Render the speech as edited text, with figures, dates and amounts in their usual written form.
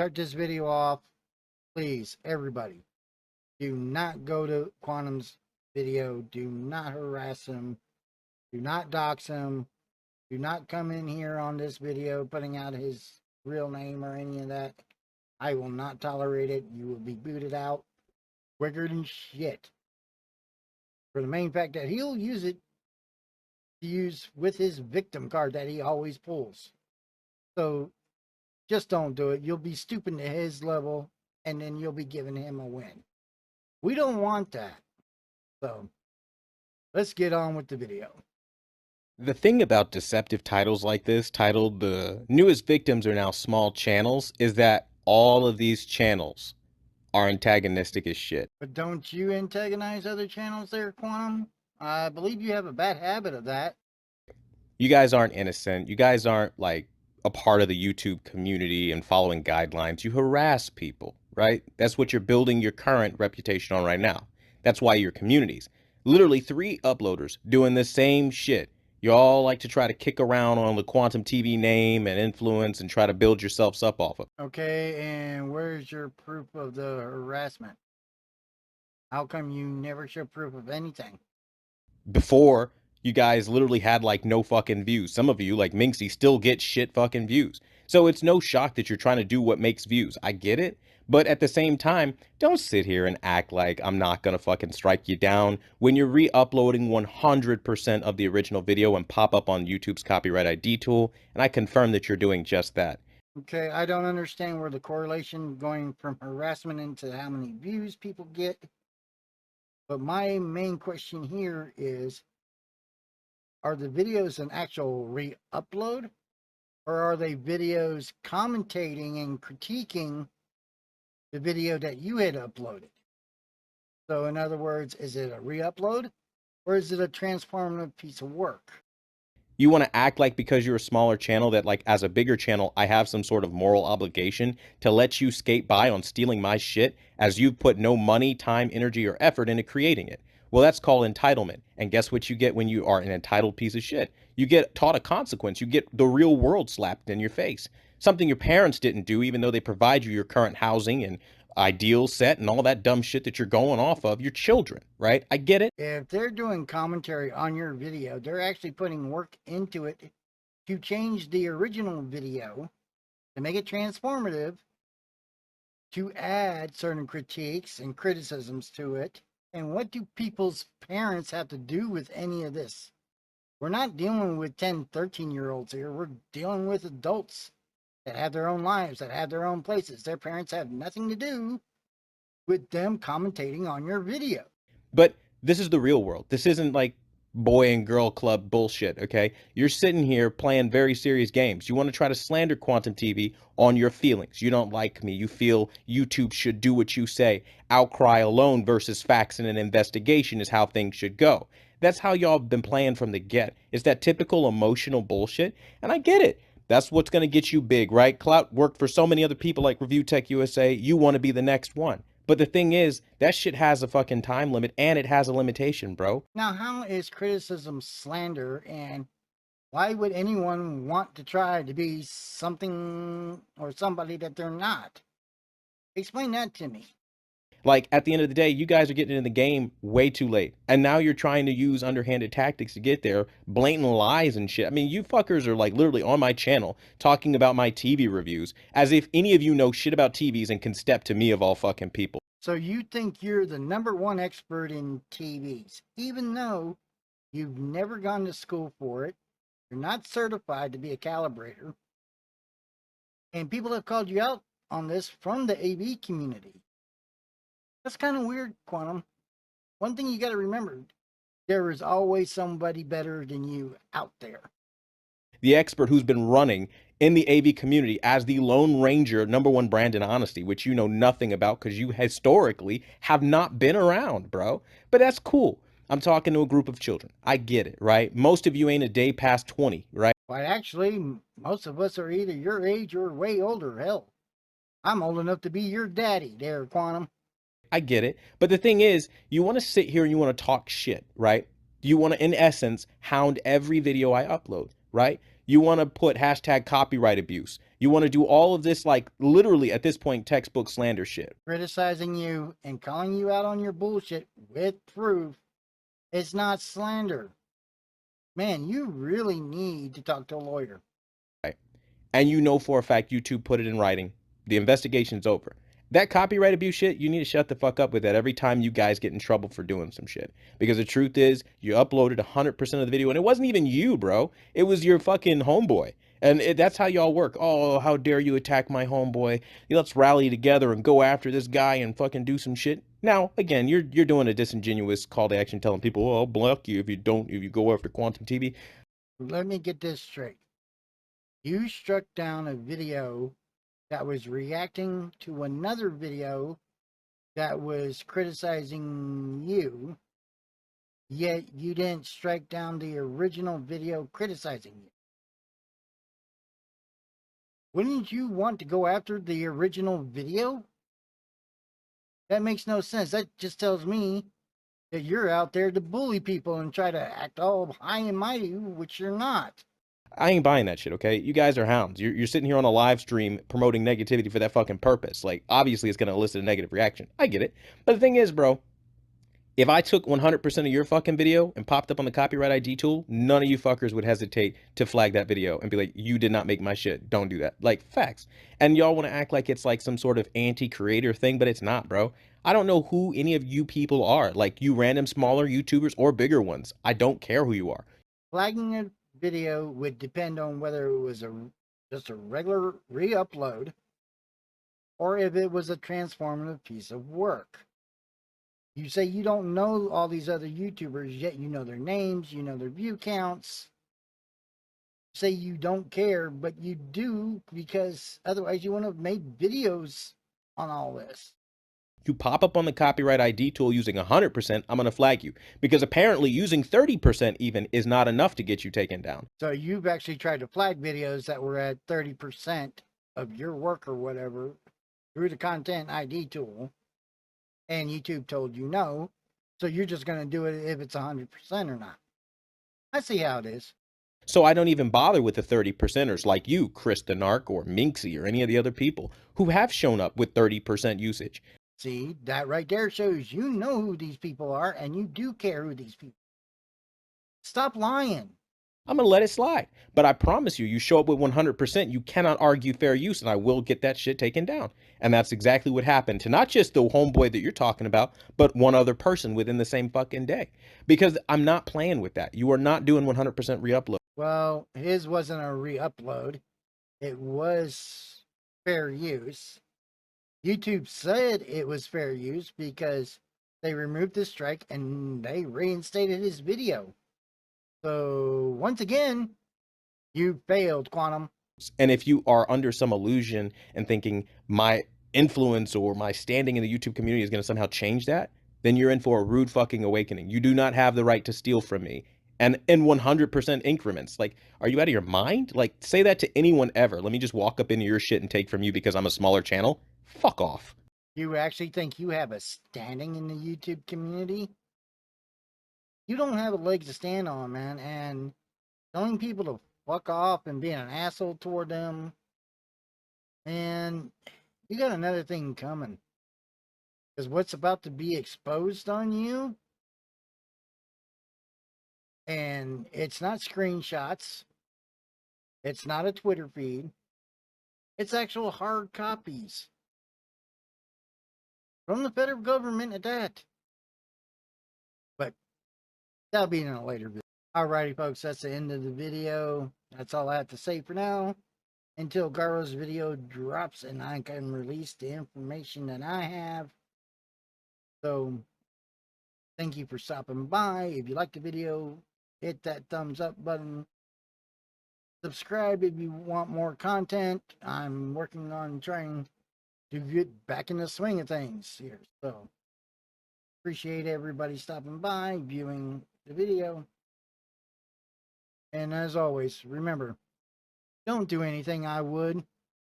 start this video off, please, everybody, do not go to Quantum's video. Do not harass him. Do not dox him. Do not come in here on this video putting out his real name or any of that. I will not tolerate it. You will be booted out quicker than shit. For the main fact that he'll use it to use with his victim card that he always pulls. So just don't do it. You'll be stooping to his level and then you'll be giving him a win. We don't want that. So let's get on with the video. The thing about deceptive titles like this, titled "The Newest Victims Are Now Small Channels," is that all of these channels are antagonistic as shit. But don't you antagonize other channels there, Quantum? I believe you have a bad habit of that. You guys aren't innocent. You guys aren't like a part of the YouTube community and following guidelines. You harass people, right? That's what you're building your current reputation on right now. That's why your communities. Literally 3 uploaders doing the same shit. You all like to try to kick around on the Quantum TV name and influence and try to build yourselves up off of. Okay, and where's your proof of the harassment? How come you never show proof of anything? Before, you guys literally had like no fucking views. Some of you, like Minxie, still get shit fucking views. So it's no shock that you're trying to do what makes views. I get it. But at the same time, don't sit here and act like I'm not going to fucking strike you down when you're re-uploading 100% of the original video and pop up on YouTube's copyright ID tool. And I confirm that you're doing just that. Okay, I don't understand where the correlation going from harassment into how many views people get. But my main question here is, are the videos an actual re-upload? Or are they videos commentating and critiquing the video that you had uploaded? So in other words, is it a re-upload or is it a transformative piece of work? You want to act like because you're a smaller channel that like as a bigger channel, I have some sort of moral obligation to let you skate by on stealing my shit as you've put no money, time, energy, or effort into creating it. Well, that's called entitlement. And guess what you get when you are an entitled piece of shit? You get taught a consequence. You get the real world slapped in your face. Something your parents didn't do, even though they provide you your current housing and ideal set and all that dumb shit that you're going off of your children, right? I get it. If they're doing commentary on your video, they're actually putting work into it to change the original video, to make it transformative, to add certain critiques and criticisms to it. And what do people's parents have to do with any of this? We're not dealing with 10, 13-year-olds here. We're dealing with adults that have their own lives, that have their own places. Their parents have nothing to do with them commentating on your video. But this is the real world. This isn't like boy and girl club bullshit, okay? You're sitting here playing very serious games. You want to try to slander Quantum TV on your feelings. You don't like me. You feel YouTube should do what you say. Outcry alone versus facts and an investigation is how things should go. That's how y'all been playing from the get. It's that typical emotional bullshit, and I get it. That's what's going to get you big, right? Clout worked for so many other people like Review Tech USA. You want to be the next one. But the thing is, that shit has a fucking time limit and it has a limitation, bro. Now, how is criticism slander, and why would anyone want to try to be something or somebody that they're not? Explain that to me. Like, at the end of the day, you guys are getting in the game way too late. And now you're trying to use underhanded tactics to get there, blatant lies and shit. I mean, you fuckers are like literally on my channel talking about my TV reviews as if any of you know shit about TVs and can step to me of all fucking people. So you think you're the #1 expert in TVs, even though you've never gone to school for it. You're not certified to be a calibrator. And people have called you out on this from the AV community. That's kind of weird, Quantum. One thing you got to remember, there is always somebody better than you out there. The expert who's been running in the AV community as the Lone Ranger #1 brand in honesty, which you know nothing about because you historically have not been around, bro. But that's cool. I'm talking to a group of children. I get it, right? Most of you ain't a day past 20, right? Why, actually, most of us are either your age or way older. Hell, I'm old enough to be your daddy there, Quantum. I get it. But the thing is, you want to sit here and you want to talk shit, right? You want to, in essence, hound every video I upload, right? You want to put hashtag copyright abuse. You want to do all of this, like literally at this point, textbook slander shit. Criticizing you and calling you out on your bullshit with proof is not slander. Man, you really need to talk to a lawyer. Right. And you know for a fact YouTube put it in writing. The investigation's over. That copyright abuse shit, you need to shut the fuck up with that every time you guys get in trouble for doing some shit. Because the truth is, you uploaded 100% of the video, and it wasn't even you, bro. It was your fucking homeboy. And that's how y'all work. Oh, how dare you attack my homeboy? Let's rally together and go after this guy and fucking do some shit. Now, again, you're doing a disingenuous call to action, telling people, "Oh, I'll block you if you go after Quantum TV." Let me get this straight. You struck down a video that was reacting to another video that was criticizing you, yet you didn't strike down the original video criticizing you. Wouldn't you want to go after the original video? That makes no sense. That just tells me that you're out there to bully people and try to act all high and mighty, which you're not. I ain't buying that shit, okay? You guys are hounds. You're sitting here on a live stream promoting negativity for that fucking purpose. Like, obviously it's going to elicit a negative reaction. I get it. But the thing is, bro, if I took 100% of your fucking video and popped up on the copyright ID tool, none of you fuckers would hesitate to flag that video and be like, you did not make my shit. Don't do that. Like, facts. And y'all want to act like it's like some sort of anti-creator thing, but it's not, bro. I don't know who any of you people are. Like, you random smaller YouTubers or bigger ones. I don't care who you are. Flagging a video would depend on whether it was just a regular re-upload or if it was a transformative piece of work. You say you don't know all these other YouTubers, yet you know their names, you know their view counts. Say you don't care, but you do because otherwise you wouldn't have made videos on all this. You pop up on the copyright ID tool using 100%, I'm going to flag you. Because apparently using 30% even is not enough to get you taken down. So you've actually tried to flag videos that were at 30% of your work or whatever through the content ID tool, and YouTube told you no. So you're just going to do it if it's 100% or not. I see how it is. So I don't even bother with the 30%ers like you, Chris the Narc or Minxie or any of the other people who have shown up with 30% usage. See, that right there shows you know who these people are and you do care who these people are. Stop lying. I'm going to let it slide. But I promise you, you show up with 100%, you cannot argue fair use, and I will get that shit taken down. And that's exactly what happened to not just the homeboy that you're talking about, but one other person within the same fucking day. Because I'm not playing with that. You are not doing 100% re-upload. Well, his wasn't a re-upload. It was fair use. YouTube said it was fair use because they removed the strike and they reinstated his video. So once again, you failed, Quantum. And if you are under some illusion and thinking my influence or my standing in the YouTube community is going to somehow change that, then you're in for a rude fucking awakening. You do not have the right to steal from me. And in 100% increments. Like, are you out of your mind? Like, say that to anyone ever. Let me just walk up into your shit and take from you because I'm a smaller channel. Fuck off. You actually think you have a standing in the YouTube community? You don't have a leg to stand on, man. And telling people to fuck off and being an asshole toward them, and you got another thing coming. Because what's about to be exposed on you, and it's not screenshots, it's not a Twitter feed, it's actual hard copies from the federal government at that. But that'll be in a later video. Alrighty, folks, that's the end of the video. That's all I have to say for now. Until Garo's video drops and I can release the information that I have. So, thank you for stopping by. If you liked the video, hit that thumbs up button. Subscribe if you want more content. I'm working on trying to get back in the swing of things here. So, appreciate everybody stopping by, viewing the video. And as always, remember, don't do anything I would.